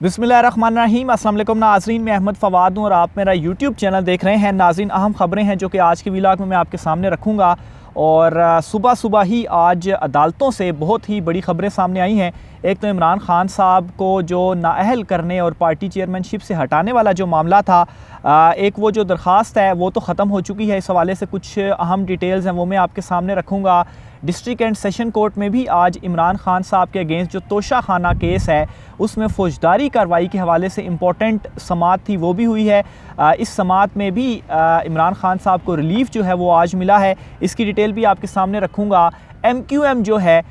बिस्मिल्लाहिर्रहमानिर्रहीम। अस्सलाम वालेकुम नाज़रीन, मैं अहमद फ़वाद हूँ और आप मेरा यूट्यूब चैनल देख रहे हैं। नाज़रीन, अहम ख़बरें हैं जो कि आज के व्लॉग में मैं आपके सामने रखूँगा। और सुबह सुबह ही आज अदालतों से बहुत ही बड़ी ख़बरें सामने आई हैं। एक तो इमरान खान साहब को जो नाअहल करने और पार्टी चेयरमैनशिप से हटाने वाला जो मामला था, एक वो जो दरख्वास्त है वो तो ख़त्म हो चुकी है। इस हवाले से कुछ अहम डिटेल्स हैं वो मैं आपके सामने रखूँगा। डिस्ट्रिक्ट एंड सेशन कोर्ट में भी आज इमरान खान साहब के अगेंस्ट जो तोशा खाना केस है उसमें फ़ौजदारी कार्रवाई के हवाले से इम्पोर्टेंट समाअत थी वो भी हुई है। इस समाअत में भी इमरान खान साहब को रिलीफ जो है वो आज मिला है। इसकी डिटेल भी आपके सामने रखूँगा। MQM जो है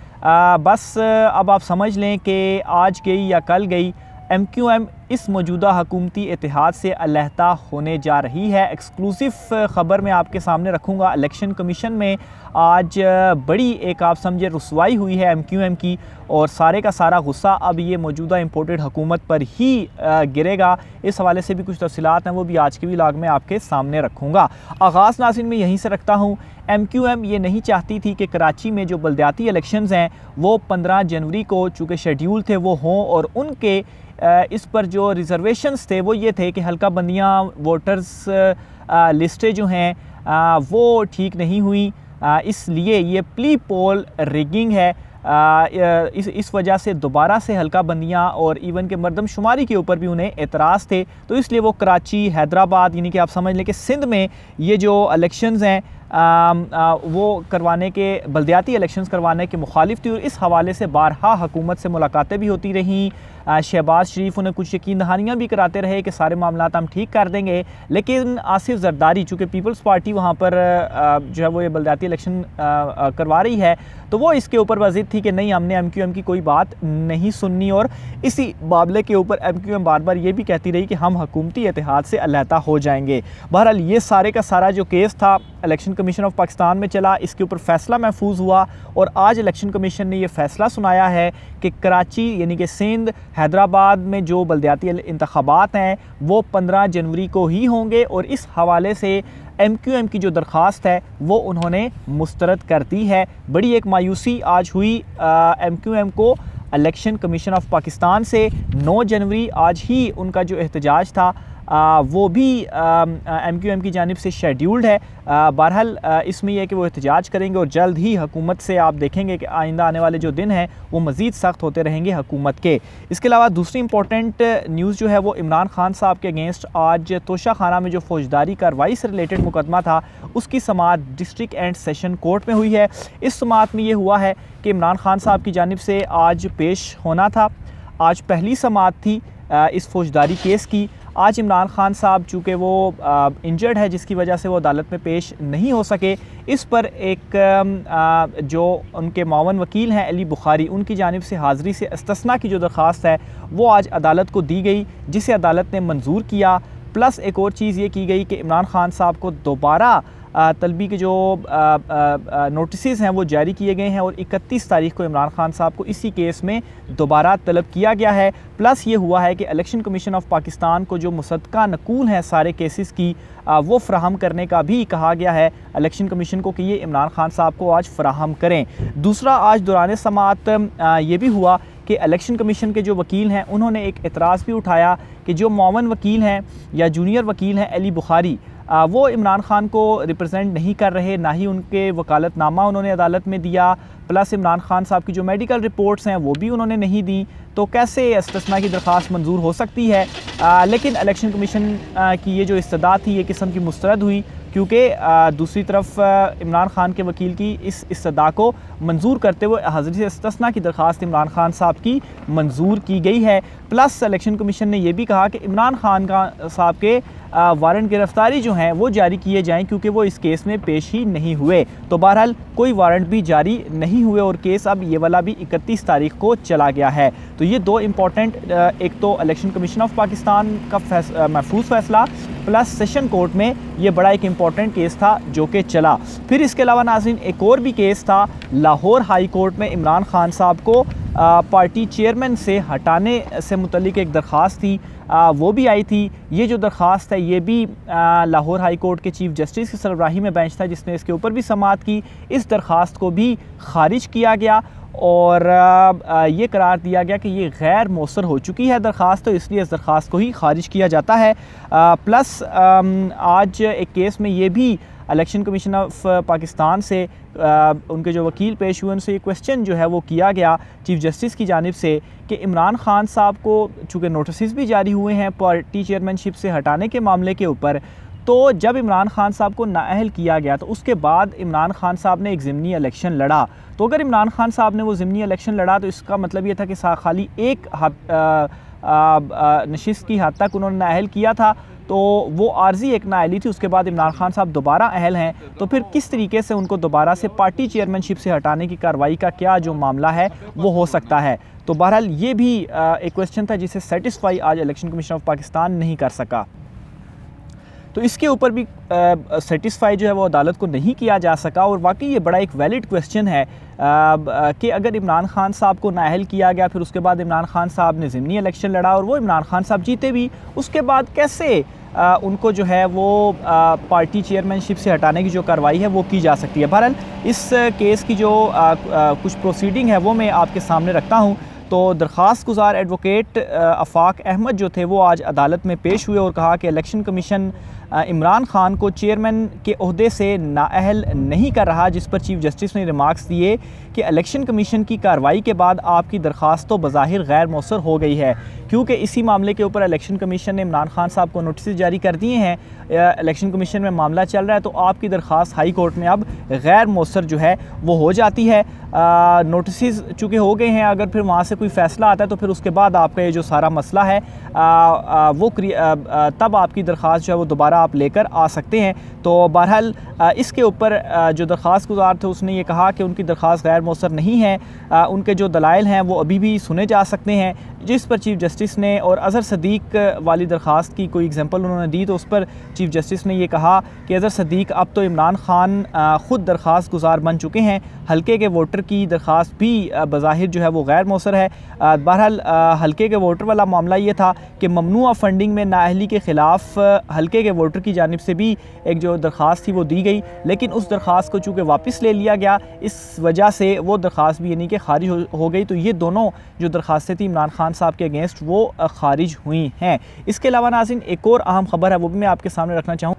बस अब आप समझ लें कि आज गई या कल गई। MQM इस मौजूदा हुकूमती इत्तेहाद से अलहदा होने जा रही है। एक्सक्लूसिव ख़बर मैं आपके सामने रखूँगा। इलेक्शन कमीशन में आज बड़ी एक आप समझे रुसवाई हुई है MQM की, और सारे का सारा गुस्सा अब ये मौजूदा इम्पोर्टेड हुकूमत पर ही गिरेगा। इस हवाले से भी कुछ तफसीलात हैं वो भी आज के व्लॉग में आपके सामने रखूँगा। आगाज़ नाज़रीन मैं यहीं से रखता हूँ। MQM ये नहीं चाहती थी कि कराची में जो बलदियाती इलेक्शंस हैं वो 15 जनवरी को चूँकि शेड्यूल थे वो हों, और उनके इस पर जो रिज़र्वेशंस थे वो ये थे कि हल्का बंदियाँ वोटर्स लिस्टें जो हैं वो ठीक नहीं हुई, इसलिए ये प्री पोल रिगिंग है। इस वजह से दोबारा से हल्का बंदियाँ और इवन के मरदमशुमारी के ऊपर भी उन्हें एतराज़ थे, तो इसलिए वो कराची, हैदराबाद, यानी कि आप समझ लें कि सिंध में ये जो इलेक्शंस हैं वो करवाने के, बलदियाती इलेक्शंस करवाने के मुखालिफ थी। और इस हवाले से बारहा हुकूमत से मुलाकातें भी होती रहीं। शहबाज शरीफ उन्हें कुछ यकीन दहानियाँ भी कराते रहे कि सारे मामलात हम ठीक कर देंगे, लेकिन आसिफ जरदारी चूँकि पीपल्स पार्टी वहाँ पर जो है वो ये बलदियाती इलेक्शन करवा रही है, तो वो इसके ऊपर वज़िद थी कि नहीं, हमने MQM की कोई बात नहीं सुननी। और इसी मामले के ऊपर MQM बार बार ये भी कहती रही कि हम हुकूमती इत्तेहाद से अलहदा हो जाएंगे। बहरहाल ये सारे का सारा जो केस था इलेक्शन कमीशन ऑफ पाकिस्तान में चला, इसके ऊपर फ़ैसला महफूज हुआ, और आज इलेक्शन कमीशन ने यह फ़ैसला सुनाया है कि कराची यानी कि सिंध, हैदराबाद में जो बलदियाती इंतखाबात हैं वो 15 जनवरी को ही होंगे। और इस हवाले से MQM की जो दरख्वास्त है वो उन्होंने मुस्तरद कर दी है। बड़ी एक मायूसी आज हुई MQM को इलेक्शन कमीशन ऑफ पाकिस्तान से। 9 जनवरी आज ही उनका जो एहतजाज था वो भी MQM की जानिब से शेड्यूल्ड है। बहरहाल इसमें यह है कि वो एहतजाज करेंगे, और जल्द ही हुकूमत से आप देखेंगे कि आइंदा आने वाले जो दिन हैं वो मज़ीद सख्त होते रहेंगे हुकूमत के। इसके अलावा दूसरी इंपॉर्टेंट न्यूज़ जो है वो इमरान खान साहब के अगेंस्ट आज तोशा खाना में जो फ़ौजदारी कार्रवाई से रिलेटेड मुकदमा था उसकी समाअत डिस्ट्रिक्ट एंड सेशन कोर्ट में हुई है। इस समाअत में ये हुआ है कि इमरान खान साहब की जानिब से आज पेश होना था। आज पहली समाअत थी इस फ़ौजदारी केस की। आज इमरान खान साहब चूँकि वो इंजर्ड है जिसकी वजह से वो अदालत में पेश नहीं हो सके, इस पर एक जो उनके मावन वकील हैं अली बुखारी, उनकी जानिब से हाज़री से इस्तिस्ना की जो दरख्वास्त है वो आज अदालत को दी गई, जिसे अदालत ने मंजूर किया। प्लस एक और चीज़ ये की गई कि इमरान खान साहब को दोबारा तलबी के जो नोटिस हैं वो जारी किए गए हैं, और 31 तारीख को इमरान खान साहब को इसी केस में दोबारा तलब किया गया है। प्लस ये हुआ है कि इलेक्शन कमीशन ऑफ पाकिस्तान को जो मुसद्दका नकूल हैं सारे केसेस की वो फ़राहम करने का भी कहा गया है इलेक्शन कमीशन को कि ये इमरान खान साहब को आज फ़राहम करें। दूसरा, आज दौरान समाअत ये भी हुआ कि इलेक्शन कमीशन के जो वकील हैं उन्होंने एक एतराज़ भी उठाया कि जो मावन वकील हैं या जूनियर वकील हैं अली बुखारी, वो इमरान खान को रिप्रेजेंट नहीं कर रहे, ना ही उनके वकालतनामा उन्होंने अदालत में दिया। प्लस इमरान खान साहब की जो मेडिकल रिपोर्ट्स हैं वो भी उन्होंने नहीं दी, तो कैसे इस्तिस्ना की दरख्वास्त मंजूर हो सकती है। लेकिन इलेक्शन कमीशन की ये जो इस्तदा थी ये किस्म की मुस्तरद हुई, क्योंकि दूसरी तरफ इमरान खान के वकील की इस इस्तदा को मंजूर करते हुए हाज़री से इस्तिस्ना की दरख्वास्त इमरान खान साहब की मंजूर की गई है। प्लस इलेक्शन कमीशन ने यह भी कहा कि इमरान खान साहब के वारंट गिरफ्तारी जो हैं वो जारी किए जाएं, क्योंकि वो इस केस में पेश ही नहीं हुए। तो बहरहाल कोई वारंट भी जारी नहीं हुए और केस अब ये वाला भी 31 तारीख को चला गया है। तो ये दो इम्पॉर्टेंट, एक तो इलेक्शन कमीशन ऑफ पाकिस्तान का महफूज फ़ैसला, प्लस सेशन कोर्ट में ये बड़ा एक इम्पॉर्टेंट केस था जो कि चला। फिर इसके अलावा नाज़रीन एक और भी केस था लाहौर हाई कोर्ट में। इमरान खान साहब को पार्टी चेयरमैन से हटाने से मुतल्लिक एक दरख्वास्त थी, वो भी आई थी। ये जो दरख्वास्त है ये भी लाहौर हाई कोर्ट के चीफ जस्टिस की सरबराही में बेंच था जिसने इसके ऊपर भी समाअत की। इस दरख्वास्त को भी खारिज किया गया और ये करार दिया गया कि ये गैर मौसर हो चुकी है दरख्वास्त, तो इसलिए इस दरख्वास्त को ही खारिज किया जाता है। प्लस आज एक केस में ये भी इलेक्शन कमीशन ऑफ पाकिस्तान से उनके जो वकील पेश हुए उनसे ये क्वेश्चन जो है वो किया गया चीफ़ जस्टिस की जानिब से कि इमरान खान साहब को चूँकि नोटिस भी जारी हुए हैं पार्टी चेयरमैनशिप से हटाने के मामले के ऊपर, तो जब इमरान खान साहब को नाअहल किया गया तो उसके बाद इमरान खान साहब ने एक ज़िमनी इलेक्शन लड़ा। तो अगर इमरान खान साहब ने वो ज़िमनी इलेक्शन लड़ा तो इसका मतलब ये था कि खाली एक नशिस्त की हद तक उन्होंने नाअहल किया था, तो वो आर्जी एक नाअहली थी। उसके बाद इमरान खान साहब दोबारा अहल हैं, तो फिर किस तरीके से उनको दोबारा से पार्टी चेयरमैनशिप से हटाने की कार्रवाई का क्या जो मामला है वो हो सकता है। तो बहरहाल ये भी एक क्वेश्चन था जिसे सेटिस्फाई आज इलेक्शन कमीशन ऑफ पाकिस्तान नहीं कर सका। तो इसके ऊपर भी सेटिस्फाई जो है वो अदालत को नहीं किया जा सका। और वाकई ये बड़ा एक वैलिड क्वेश्चन है कि अगर इमरान खान साहब को नाअहल किया गया, फिर उसके बाद इमरान खान साहब ने ज़िमनी इलेक्शन लड़ा और वो इमरान खान साहब जीते भी, उसके बाद कैसे उनको जो है वो पार्टी चेयरमैनशिप से हटाने की जो कार्रवाई है वो की जा सकती है। बहरहाल इस केस की जो कुछ प्रोसीडिंग है वो मैं आपके सामने रखता हूँ। तो दरख्वास्त गुजार एडवोकेट आफाक अहमद जो थे वो आज अदालत में पेश हुए और कहा कि इलेक्शन कमीशन इमरान खान को चेयरमैन के ओहदे से नाअहल नहीं कर रहा, जिस पर चीफ जस्टिस ने रिमार्क्स दिए कि इलेक्शन कमीशन की कार्रवाई के बाद आपकी दरख्वास्त तो बज़ाहिर गैर मौसर हो गई है, क्योंकि इसी मामले के ऊपर इलेक्शन कमीशन ने इमरान खान साहब को नोटिस जारी कर दिए हैं, इलेक्शन कमीशन में मामला चल रहा है, तो आपकी दरख्वास्त हाई कोर्ट में अब गैर मौसर जो है वो हो जाती है। नोटिस चूँकि हो गए हैं, अगर फिर वहाँ से कोई फ़ैसला आता है तो फिर उसके बाद आपका ये जो सारा मसला है वो तब आपकी दरख्वास्त जो है वो दोबारा आप लेकर आ सकते हैं। तो बहरहाल इसके ऊपर जो दरख्वास्त गुजार थे उसने ये कहा कि उनकी दरख्वास्त गैर मौसर नहीं है, उनके जो दलाइल हैं वो अभी भी सुने जा सकते हैं, जिस पर चीफ जस्टिस ने और अज़हर सदीक वाली दरख्वास्त की कोई एग्जांपल उन्होंने दी तो उस पर चीफ जस्टिस ने ये कहा कि अज़हर सदीक अब तो इमरान खान ख़ुद दरख्वास्त गुजार बन चुके हैं, हल्के के वोटर की दरख्वास्त भी बज़ाहिर जो है वो गैर मौसर है। बहरहाल हल्के के वोटर वाला मामला ये था कि ममनुआ फंडिंग में नाअहली के ख़िलाफ़ हल्के के वोटर की जानिब से भी एक जो दरख्वास्त थी वो दी गई, लेकिन उस दरख्वास्त को चूँकि वापस ले लिया गया, इस वजह से वो दरख्वास्त भी यानी कि खारिज हो गई। तो ये दोनों जो दरख्वास्तें थी इमरान खान साहब के अगेंस्ट वो खारिज हुई हैं। इसके अलावा नाज़रीन एक और अहम ख़बर है वो भी मैं आपके सामने रखना चाहूँ।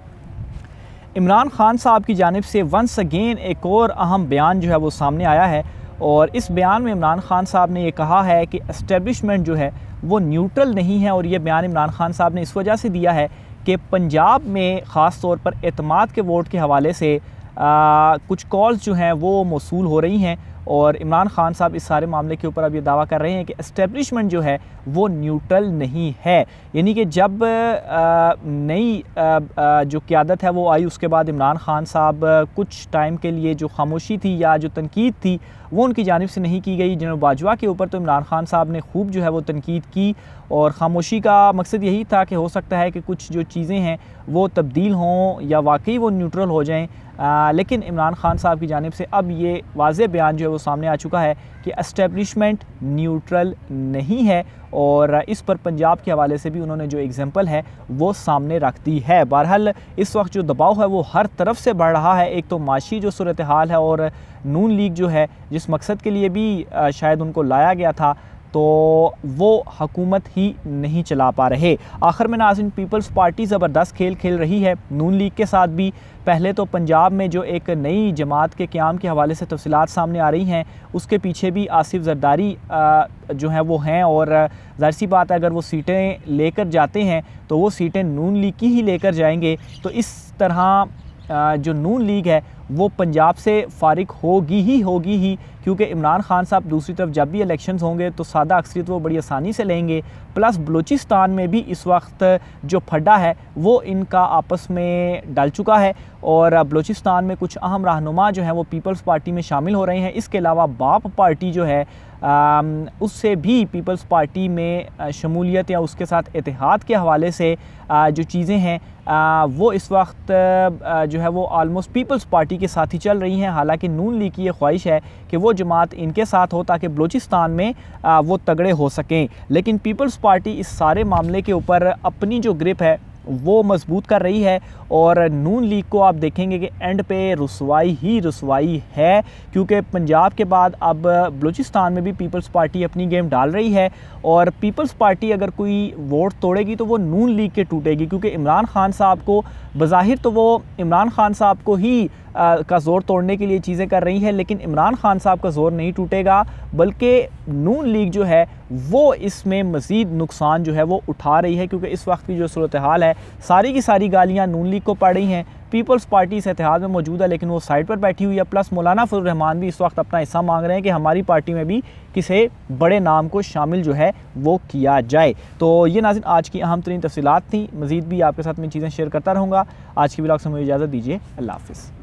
इमरान खान साहब की जानिब से वंस अगेन एक और अहम बयान जो है वो सामने आया है, और इस बयान में इमरान खान साहब ने ये कहा है कि एस्टेब्लिशमेंट जो है वो न्यूट्रल नहीं है। और ये बयान इमरान खान साहब ने इस वजह से दिया है कि पंजाब में ख़ास तौर पर एतमाद के वोट के हवाले से कुछ कॉल्स जो हैं वो मौसूल हो रही हैं, और इमरान खान साहब इस सारे मामले के ऊपर अब ये दावा कर रहे हैं कि एस्टेब्लिशमेंट जो है वो न्यूट्रल नहीं है। यानी कि जब नई जो क़यादत है वो आई, उसके बाद इमरान खान साहब कुछ टाइम के लिए जो खामोशी थी या जो तनकीद थी वो उनकी जानिब से नहीं की गई। जनरल बाजवा के ऊपर तो इमरान खान साहब ने खूब जो है वो तनकीद की, और ख़ामोशी का मकसद यही था कि हो सकता है कि कुछ जो चीज़ें हैं वो तब्दील हों या वाकई वो न्यूट्रल हो जाएं। लेकिन इमरान खान साहब की जानिब से अब ये वाज़ेह बयान जो है वो सामने आ चुका है कि एस्टेब्लिशमेंट न्यूट्रल नहीं है, और इस पर पंजाब के हवाले से भी उन्होंने जो एग्जांपल है वो सामने रख दी है। बहरहाल इस वक्त जो दबाव है वो हर तरफ से बढ़ रहा है। एक तो माशी जो सूरत हाल है, और नून लीग जो है जिस मकसद के लिए भी शायद उनको लाया गया था तो वो हुकूमत ही नहीं चला पा रहे। आखिर में नाज़रीन पीपल्स पार्टी ज़बरदस्त खेल खेल रही है नून लीग के साथ भी। पहले तो पंजाब में जो एक नई जमात के क़याम के हवाले से तफसीलात सामने आ रही हैं, उसके पीछे भी आसिफ जरदारी जो हैं वो हैं, और ज़ाहिर सी बात है अगर वो सीटें लेकर जाते हैं तो वो सीटें नून लीग की ही लेकर जाएंगे। तो इस तरह जो नून लीग है वो पंजाब से फारिग होगी ही, क्योंकि इमरान खान साहब दूसरी तरफ जब भी इलेक्शंस होंगे तो सादा अक्सरियत वो बड़ी आसानी से लेंगे। प्लस बलूचिस्तान में भी इस वक्त जो फड्डा है वो इनका आपस में डल चुका है, और बलूचिस्तान में कुछ अहम रहनुमा जो हैं वो पीपल्स पार्टी में शामिल हो रहे हैं। इसके अलावा बाप पार्टी जो है उससे भी पीपल्स पार्टी में शमूलियत या उसके साथ इत्तेहाद के हवाले से जो चीज़ें हैं वो इस वक्त जो है वो आलमोस्ट पीपल्स पार्टी के साथ ही चल रही हैं। हालांकि नून लीग की ये ख्वाहिश है कि वो जमात इनके साथ हो ताकि बलूचिस्तान में वो तगड़े हो सकें, लेकिन पीपल्स पार्टी इस सारे मामले के ऊपर अपनी जो ग्रिप है वो मजबूत कर रही है। और नून लीग को आप देखेंगे कि एंड पे रुसवाई ही रुसवाई है, क्योंकि पंजाब के बाद अब बलूचिस्तान में भी पीपल्स पार्टी अपनी गेम डाल रही है। और पीपल्स पार्टी अगर कोई वोट तोड़ेगी तो वो नून लीग के टूटेगी, क्योंकि इमरान खान साहब को बज़ाहिर तो वो इमरान खान साहब को ही का ज़ोर तोड़ने के लिए चीज़ें कर रही है, लेकिन इमरान खान साहब का ज़ोर नहीं टूटेगा, बल्कि नून लीग जो है वो इसमें मज़ीद नुकसान जो है वो उठा रही है। क्योंकि इस वक्त की जो सूरत हाल है, सारी की सारी गालियाँ नून लीग को पड़ रही हैं। पीपल्स पार्टी इस इत्तेहाद में मौजूद है, लेकिन वो साइड पर बैठी हुई है। प्लस मौलाना फजल रहमान भी इस वक्त अपना हिस्सा मांग रहे हैं कि हमारी पार्टी में भी किसी बड़े नाम को शामिल जो है वो किया जाए। तो ये नाज़रीन आज की अहम तरीन तफसीलात थी। मज़ीद भी आपके साथ मैं चीज़ें शेयर करता रहूँगा। आज की व्लॉग से मुझे इजाज़त दीजिए। अल्लाह हाफ़िज़।